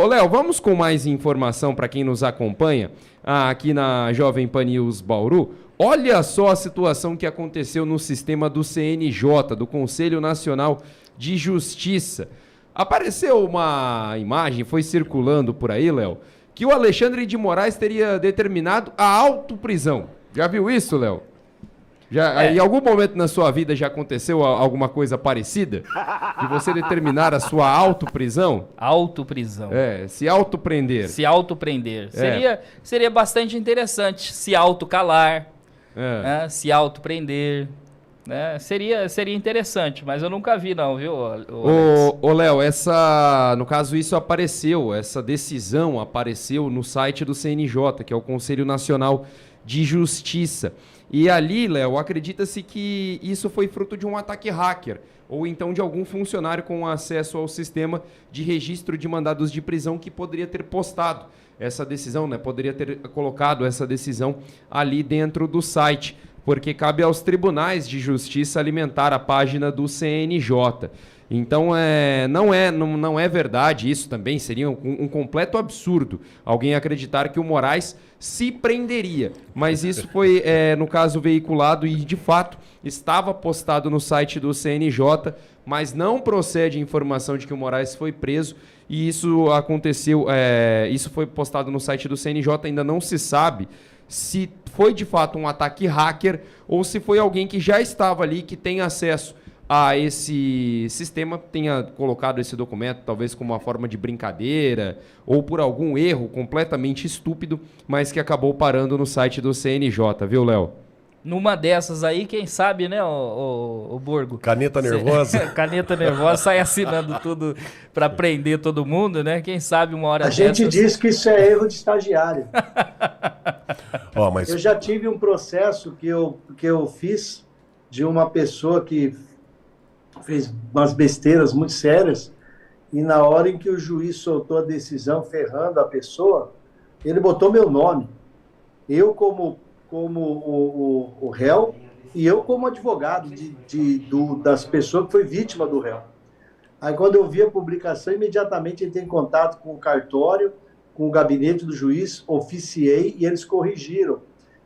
Léo, vamos com mais informação para quem nos acompanha aqui na Jovem Pan News Bauru. Olha só a situação que aconteceu no sistema do CNJ, do Conselho Nacional de Justiça. Apareceu uma imagem, foi circulando por aí, Léo, que o Alexandre de Moraes teria determinado a autoprisão. Já viu isso, Léo? Em algum momento na sua vida já aconteceu alguma coisa parecida? De você determinar a sua autoprisão? Autoprisão. Se autoprender. Se autoprender. Seria bastante interessante. Se autocalar, se autoprender. Seria interessante, mas eu nunca vi não, viu, Ô Léo, no caso isso apareceu, essa decisão apareceu no site do CNJ, que é o Conselho Nacional de Justiça. E ali, Léo, acredita-se que isso foi fruto de um ataque hacker, ou então de algum funcionário com acesso ao sistema de registro de mandados de prisão que poderia ter postado essa decisão, né? Poderia ter colocado essa decisão ali dentro do site, porque cabe aos tribunais de justiça alimentar a página do CNJ. Então, não é verdade, isso também seria um completo absurdo, alguém acreditar que o Moraes se prenderia. Mas isso foi, no caso, veiculado e, de fato, estava postado no site do CNJ, mas não procede a informação de que o Moraes foi preso, e isso aconteceu, isso foi postado no site do CNJ, ainda não se sabe se foi, de fato, um ataque hacker ou se foi alguém que já estava ali, que tem acesso a esse sistema, tenha colocado esse documento, talvez como uma forma de brincadeira ou por algum erro completamente estúpido, mas que acabou parando no site do CNJ, viu, Léo? Numa dessas aí, quem sabe, né, o Borgo? Caneta nervosa. Caneta nervosa, sai assinando tudo para prender todo mundo, né? Quem sabe uma hora dessas... A gente diz que isso é erro de estagiário. Mas... Eu já tive um processo que eu fiz de uma pessoa que fez umas besteiras muito sérias, e na hora em que o juiz soltou a decisão ferrando a pessoa, ele botou meu nome. Eu como o réu e eu como advogado das pessoas que foi vítima do réu. Aí quando eu vi a publicação, imediatamente entrei em contato com o cartório, com o gabinete do juiz, oficiei e eles corrigiram.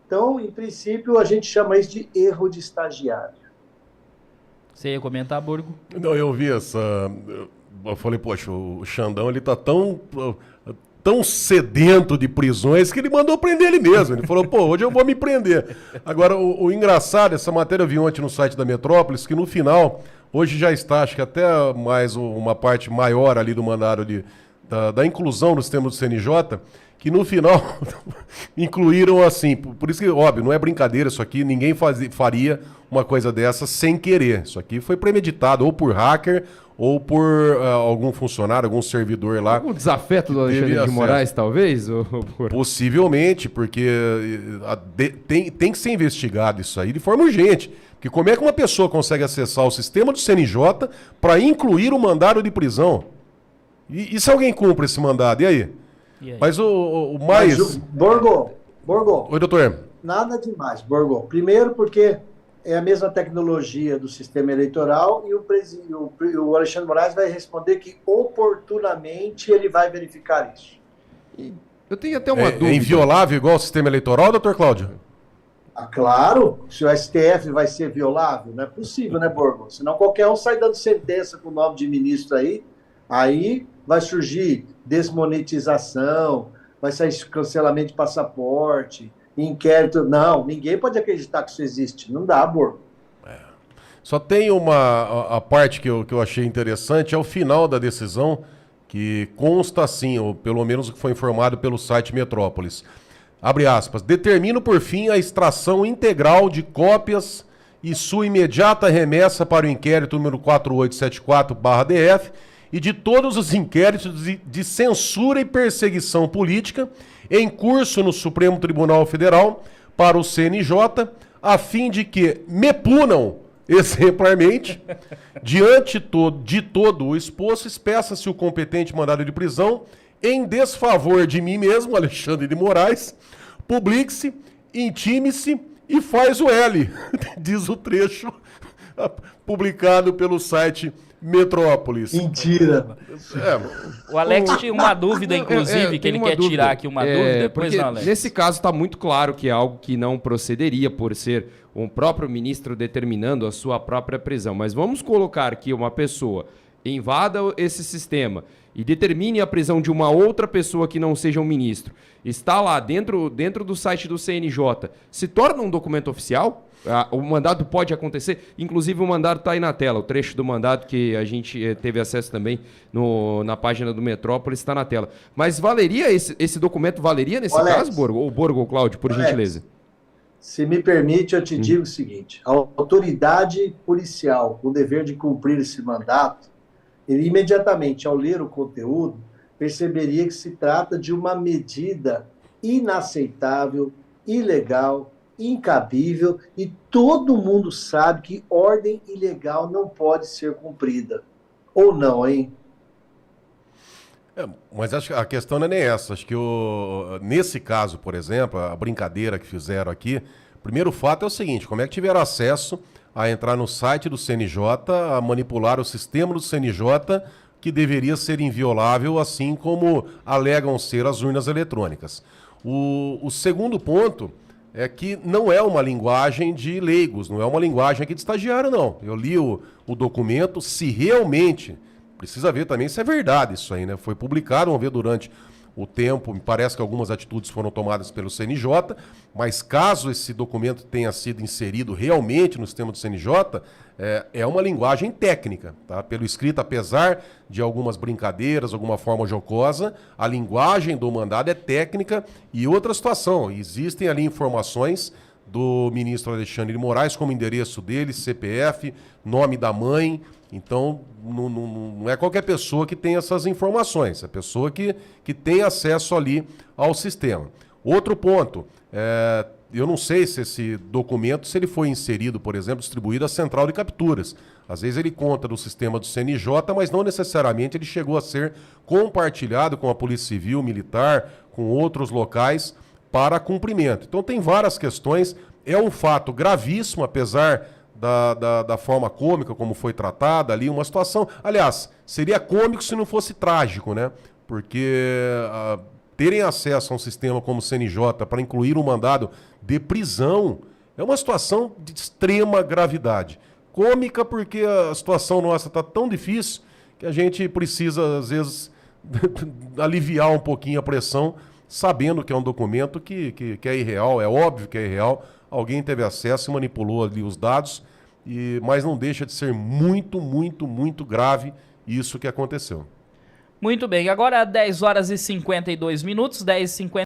Então, em princípio, a gente chama isso de erro de estagiário. Você ia comentar, Borgo? Não, eu vi essa... Eu falei, poxa, o Xandão, ele tá tão sedento de prisões que ele mandou prender ele mesmo. Ele falou, hoje eu vou me prender. Agora, o engraçado, essa matéria eu vi ontem no site da Metrópolis, que no final, hoje já está, acho que até mais uma parte maior ali do mandado da inclusão no sistema do CNJ, que no final incluíram assim, por isso que, óbvio, não é brincadeira isso aqui, ninguém faria uma coisa dessa sem querer. Isso aqui foi premeditado, ou por hacker, ou por algum funcionário, algum servidor lá. Algum desafeto do Alexandre de Moraes, talvez? Possivelmente, porque tem que ser investigado isso aí de forma urgente. Porque como é que uma pessoa consegue acessar o sistema do CNJ para incluir o mandado de prisão? E se alguém cumpre esse mandado? E aí? Mas o mais... Borgo. Oi, doutor. Nada demais, Borgo. Primeiro porque é a mesma tecnologia do sistema eleitoral e o Alexandre Moraes vai responder que oportunamente ele vai verificar isso. Eu tenho até uma dúvida. É inviolável igual o sistema eleitoral, doutor Cláudio? Claro, se o STF vai ser violável, não é possível, né, Borgo? Senão qualquer um sai dando sentença com o nome de ministro aí vai surgir desmonetização, vai sair cancelamento de passaporte, inquérito. Não, ninguém pode acreditar que isso existe. Não dá, Borgo. Só tem a parte que eu achei interessante, é o final da decisão, que consta assim, ou pelo menos o que foi informado pelo site Metrópolis. Abre aspas. Determino por fim a extração integral de cópias e sua imediata remessa para o inquérito número 4874/DF e de todos os inquéritos de censura e perseguição política em curso no Supremo Tribunal Federal para o CNJ, a fim de que me punam exemplarmente, diante de todo o exposto, peça-se o competente mandado de prisão em desfavor de mim mesmo, Alexandre de Moraes, publique-se, intime-se e faz o L, diz o trecho publicado pelo site Metrópolis. Mentira. O Alex tinha uma dúvida, inclusive, que ele quer tirar aqui uma dúvida. Porque Alex. Nesse caso está muito claro que é algo que não procederia por ser um próprio ministro determinando a sua própria prisão. Mas vamos colocar que uma pessoa invada esse sistema e determine a prisão de uma outra pessoa que não seja um ministro, está lá dentro do site do CNJ, se torna um documento oficial? O mandado pode acontecer, inclusive o mandado está aí na tela, o trecho do mandado que a gente teve acesso também na página do Metrópolis está na tela. Mas valeria esse documento, valeria nesse caso, Borgo? Ou Borgo ou Cláudio, por gentileza? Se me permite, eu te digo o seguinte, a autoridade policial, com o dever de cumprir esse mandato, ele imediatamente, ao ler o conteúdo, perceberia que se trata de uma medida inaceitável, ilegal, incabível, e todo mundo sabe que ordem ilegal não pode ser cumprida. Ou não, hein? Mas acho que a questão não é nem essa. Acho que nesse caso, por exemplo, a brincadeira que fizeram aqui, o primeiro fato é o seguinte, como é que tiveram acesso a entrar no site do CNJ, a manipular o sistema do CNJ, que deveria ser inviolável, assim como alegam ser as urnas eletrônicas. O segundo ponto é que não é uma linguagem de leigos, não é uma linguagem aqui de estagiário, não. Eu li o documento, se realmente, precisa ver também se é verdade isso aí, né? Foi publicado, vamos ver durante o tempo, me parece que algumas atitudes foram tomadas pelo CNJ, mas caso esse documento tenha sido inserido realmente no sistema do CNJ, é uma linguagem técnica, tá? Pelo escrito, apesar de algumas brincadeiras, alguma forma jocosa, a linguagem do mandado é técnica. E outra situação, existem ali informações do ministro Alexandre de Moraes, como endereço dele, CPF, nome da mãe. Então, não é qualquer pessoa que tem essas informações, é a pessoa que tem acesso ali ao sistema. Outro ponto, eu não sei se esse documento, se ele foi inserido, por exemplo, distribuído à central de capturas. Às vezes ele conta do sistema do CNJ, mas não necessariamente ele chegou a ser compartilhado com a Polícia Civil, Militar, com outros locais para cumprimento. Então tem várias questões, é um fato gravíssimo, apesar da forma cômica como foi tratada ali, uma situação... Aliás, seria cômico se não fosse trágico, né? Porque terem acesso a um sistema como o CNJ para incluir um mandado de prisão é uma situação de extrema gravidade. Cômica porque a situação nossa está tão difícil que a gente precisa, às vezes, aliviar um pouquinho a pressão, sabendo que é um documento que é irreal, é óbvio que é irreal. Alguém teve acesso e manipulou ali os dados, mas não deixa de ser muito, muito, muito grave isso que aconteceu. Muito bem, agora 10 horas e 52 minutos, 10h52.